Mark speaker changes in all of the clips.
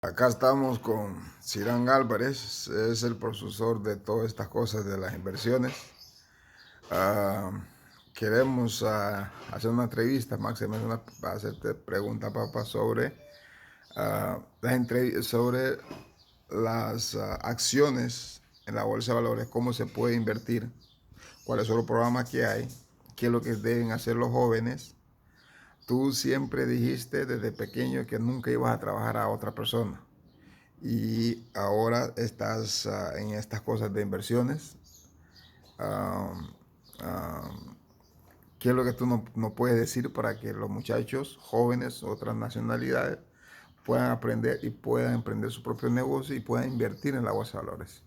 Speaker 1: Acá estamos con Sirán Álvarez, es el profesor de todas estas cosas de las inversiones. Ah, Queremos hacer una entrevista, máximo para hacerte preguntas, papá, sobre las acciones en la bolsa de valores, cómo se puede invertir, cuáles son los programas que hay, qué es lo que deben hacer los jóvenes. Tú siempre dijiste desde pequeño que nunca ibas a trabajar a otra persona. Y ahora estás en estas cosas de inversiones. Um, um, ¿Qué es lo que tú no puedes decir para que los muchachos jóvenes, otras nacionalidades, puedan aprender y puedan emprender su propio negocio y puedan invertir en la bolsa de valores?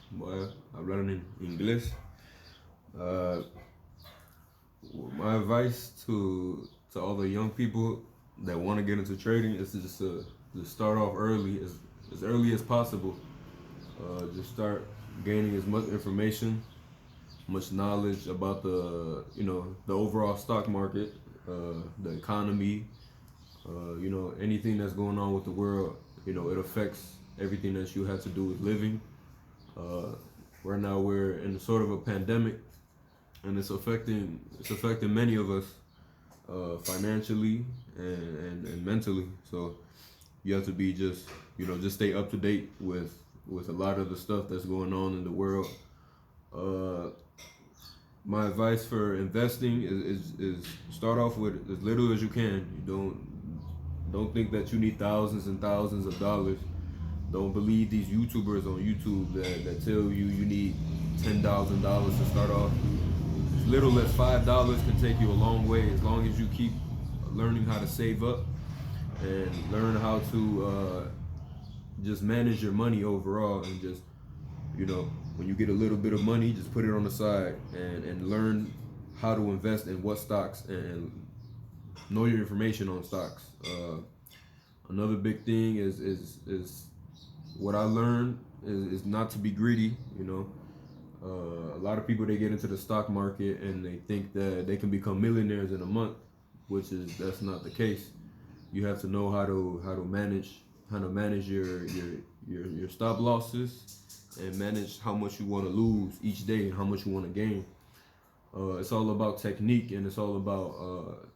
Speaker 2: Voy a hablar en inglés. Uh, my advice to all the young people that want to get into trading is to just to start off as early as possible. Just start gaining as much information, much knowledge about the overall stock market, the economy, anything that's going on with the world. It affects everything that you have to do with living. Uh, right now we're in sort of a pandemic, and it's affecting many of us financially and mentally. So you have to be just stay up to date with a lot of the stuff that's going on in the world. Uh, my advice for investing is start off with as little as you can. You don't think that you need thousands and thousands of dollars. Don't believe these YouTubers on YouTube that tell you need $10,000 to start off. As little as $5 can take you a long way, as long as you keep learning how to save up and learn how to just manage your money overall, and just when you get a little bit of money, just put it on the side and learn how to invest in what stocks, and know your information on stocks. Another big thing is what I learned is not to be greedy. A lot of people, they get into the stock market and they think that they can become millionaires in a month, that's not the case. You have to know how to manage your stop losses, and manage how much you want to lose each day and how much you want to gain. It's all about technique, and it's all about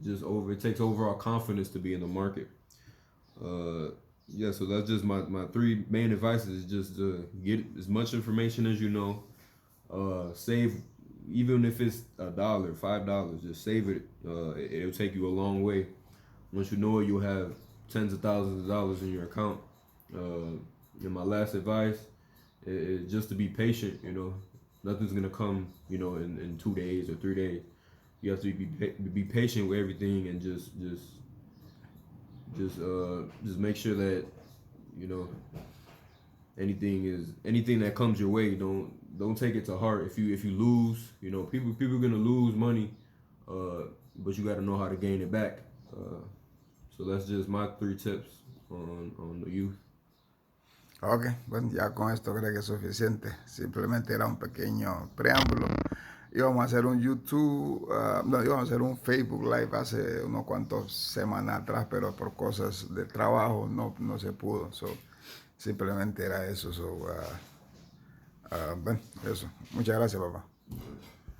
Speaker 2: it takes overall confidence to be in the market. So that's just my three main advices, is just to get as much information as you know. Save, even if it's $1, $5, just save it. It'll take you a long way. Once you know it, you'll have tens of thousands of dollars in your account. And my last advice is just to be patient. Nothing's gonna come in 2 days or 3 days. You have to be patient with everything, and just make sure that anything that comes your way, don't take it to heart. If you lose, people are gonna lose money, but you got to know how to gain it back. So that's just my 3 tips on the youth.
Speaker 1: Ok, bueno, ya con esto creo que es suficiente. Simplemente era un pequeño preámbulo. Íbamos a hacer un YouTube, no, íbamos a hacer un Facebook Live hace unos cuantos semanas atrás, pero por cosas de trabajo no se pudo. Simplemente era eso. Bueno, eso. Muchas gracias, papá.